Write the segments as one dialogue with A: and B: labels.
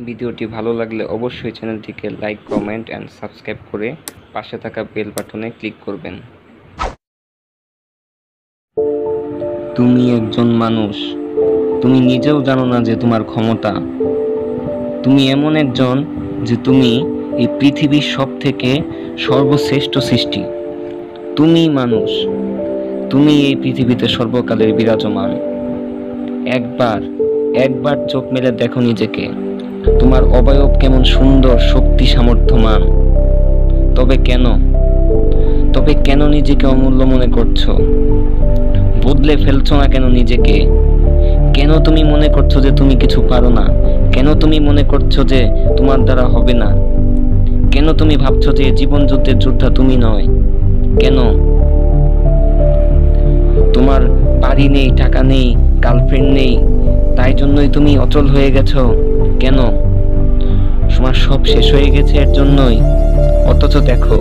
A: ভিডিওটি ভালো লাগলে অবশ্যই চ্যানেলটিকে লাইক, কমেন্ট অ্যান্ড সাবস্ক্রাইব করে পাশে থাকা বেল বাটনে ক্লিক করবেন। তুমি একজন মানুষ, তুমি নিজেও জানো না যে তোমার ক্ষমতা। তুমি এমন একজন যে তুমি এই পৃথিবীর সব থেকে সর্বশ্রেষ্ঠ সৃষ্টি। তুমি মানুষ, তুমি এই পৃথিবীতে সর্বকালের বিরাজমান। একবার চোখ মেলে দেখো নিজেকে, তোমার অবয়ব কেমন সুন্দর, শক্তি, সামর্থ্যমান। তবে কেন নিজেকে অমূল্য মনে করছো? বদলে ফেলছো না কেন নিজেকে? কেন তুমি মনে করছো যে তুমি কিছু পারো না? কেন তুমি মনে করছো যে তোমার দ্বারা হবে না? কেন তুমি ভাবছো যে জীবন যুদ্ধের যোদ্ধা তুমি নয়? কেন? তোমার বাড়ি নেই, টাকা নেই, গার্লফ্রেন্ড নেই, তাই জন্যই তুমি অচল হয়ে গেছো? কেন? তোমার সব শেষ হয়ে গেছে এর জন্যই? অথচ দেখো,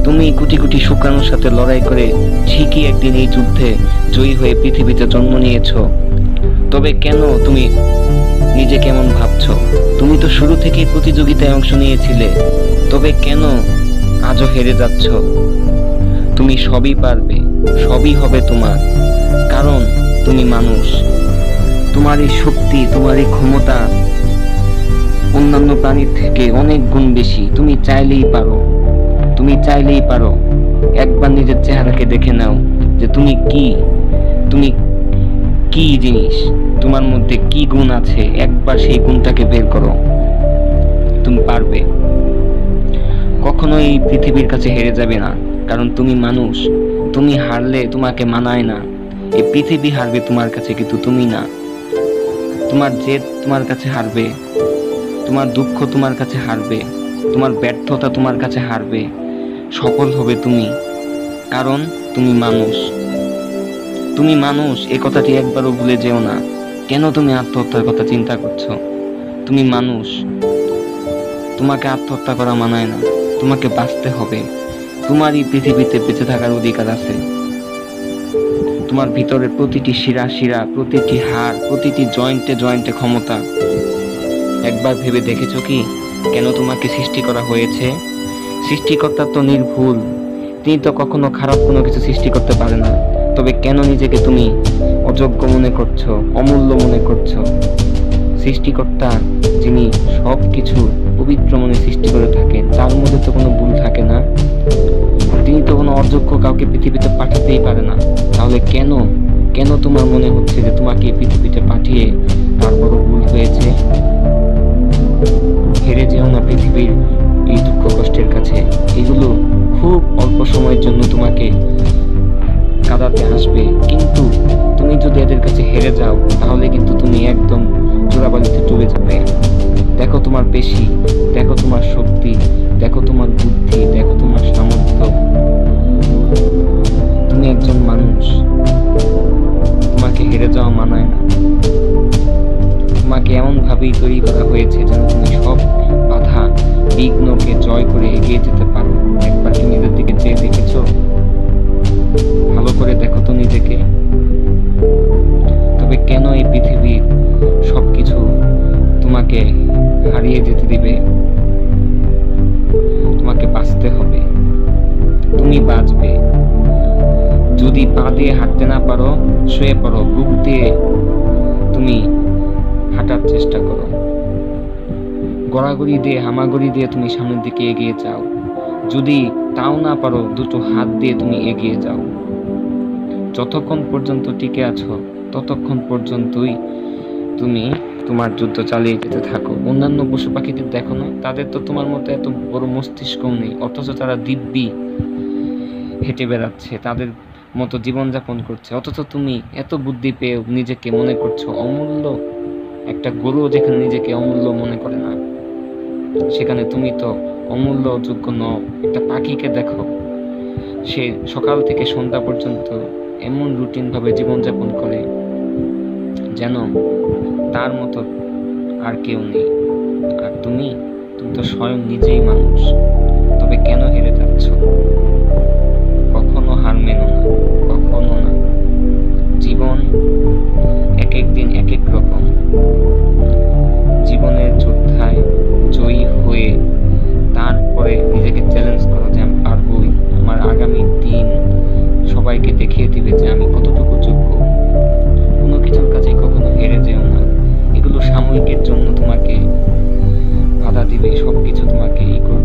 A: তুমি কোটি কোটি শুক্রাণুর সাথে লড়াই করে ঠিকই একদিন এই যুদ্ধে জয়ী হয়ে পৃথিবীতে জন্ম নিয়েছো। তবে কেন তুমি নিজে কেমন ভাবছো? তুমি তো শুরু থেকেই প্রতিযোগিতায় অংশ নিয়েছিলে। তবে কেন আজও হেরে যাচ্ছ? তুমি সবই পারবে, সবই হবে তোমার, কারণ তুমি মানুষ। তোমার এই শক্তি, তোমার এই ক্ষমতা অন্যান্য প্রাণীর থেকে অনেক গুণ বেশি। তুমি চাইলেই পারো। একবার নিজের চেহারাকে দেখে নাও যে তুমি কি জিনিস, তোমার মধ্যে কি গুণ আছে। একবার সেই গুণটাকে বের করো, তুমি পারবে। কখনো এই পৃথিবীর কাছে হেরে যাবে না, কারণ তুমি মানুষ। তুমি হারলে তোমাকে মানায় না। এই পৃথিবী হারবে তোমার কাছে, কিন্তু তুমি না। তোমার জেদ তোমার কাছে হারবে, তোমার দুঃখ তোমার কাছে হারবে, তোমার ব্যর্থতা তোমার কাছে হারবে। সফল হবে তুমি, কারণ তুমি মানুষ। তুমি মানুষ, এ কথাটি একবারও ভুলে যেও না। কেন তুমি আত্মহত্যার কথা চিন্তা করছো? তুমি মানুষ, তোমাকে আত্মহত্যা করা মানায় না। তোমাকে বাঁচতে হবে। তোমার এই পৃথিবীতে বেঁচে থাকার অধিকার আছে। তোমার ভিতরে প্রতিটি শিরা, প্রতিটি হাড়, প্রতিটি জয়েন্টে ক্ষমতা। একবার ভেবে দেখেছো কি কেন তোমাকে সৃষ্টি করা হয়েছে? সৃষ্টিকর্তা তো নির্ভুল, তিনি তো কখনো খারাপ কোনো কিছু সৃষ্টি করতে পারে না। তবে কেন নিজেকে তুমি অযোগ্য মনে করছো, অমূল্য মনে করছো? সৃষ্টিকর্তা যিনি সব কিছু পবিত্র মনে সৃষ্টি করে থাকেন, তার মধ্যে তো কোনো ভুল থাকে না। তিনি তো কোনো অযোগ্য কাউকে পৃথিবীতে পাঠাতেই পারে না। তাহলে কেন তোমার মনে হচ্ছে যে তোমাকে পৃথিবীতে পাঠিয়ে তার বড় ভুল হয়েছে? হেরে যেও না পৃথিবীর এই দুঃখ কষ্টের কাছে। এগুলো খুব অল্প সময়ের জন্য তোমাকে কাঁদাতে আসবে, কিন্তু তুমি যদি এদের কাছে হেরে যাও তাহলে কিন্তু তুমি একদম চোরাবালিতে ডুবে যাবে। দেখো তোমার পেশি, দেখো তোমার শক্তি, দেখো তোমার বুদ্ধি, দেখো তোমার সামর্থ্য। তুমি একজন মানুষ, তোমাকে হেরে যাওয়া মানায় না। তোমাকে এমন ভাবেই তৈরি করা হয়েছে যেন তুমি সব বাধা বিঘ্নকে জয় করে এগিয়ে যেতে পারো। একবার কি নিজের দিকে চেয়ে দেখেছো? ভালো করে দেখো তো নিজেকে। তবে কেন এই পৃথিবীর সবকিছু তোমাকে হারিয়ে যেতে দিবে? তোমাকে বাঁচতে হবে, তুমি বাঁচবে। যদি পা দিয়ে হাঁটতে না পারো, শুয়ে পড়ো, বুক দিয়ে তুমি হাঁটার চেষ্টা করো। গড়াগড়ি দিয়ে, হামাগুড়ি দিয়ে তুমি সামনের দিকে এগিয়ে যাও। যদি তাও না পারো, দুটো হাত দিয়ে তুমি এগিয়ে যাও। যতক্ষণ পর্যন্ত টিকে আছো ততক্ষণ পর্যন্তই তুমি তোমার যুদ্ধ চালিয়ে যেতে থাকো। অন্যান্য পশু পাখিদের দেখো না, তাদের তো তোমার মতো এত বড় মস্তিষ্কও নেই, অথচ তারা দিব্যি হেঁটে বেড়াচ্ছে, তাদের মতো জীবনযাপন করছে। অথচ তুমি এত বুদ্ধি পেয়ে নিজেকে মনে করছো অমূল্য। একটা গরু যেখানে নিজেকে অমূল্য মনে করে না, সেখানে তুমি তো অমূল্য, অযোগ্য নও। একটা পাখিকে দেখো, সে সকাল থেকে সন্ধ্যা পর্যন্ত এমন রুটিন ভাবে জীবনযাপন করে যেন তার মতো আর কেউ নেই। আর তুমি তো স্বয়ং নিজেই মানুষ। তবে কেন হেরে যাচ্ছ? কখনো হার মেনো না, কখনো না। জীবন এক এক দিন এক এক রকম। জীবনের যোদ্ধা কতটুকু যোগ্য। কোনো কিছুর কাছে কখনো হেরে যেও না। এগুলো সাময়িকের জন্য তোমাকে বাধা দিবে, সবকিছু তোমাকে করবে।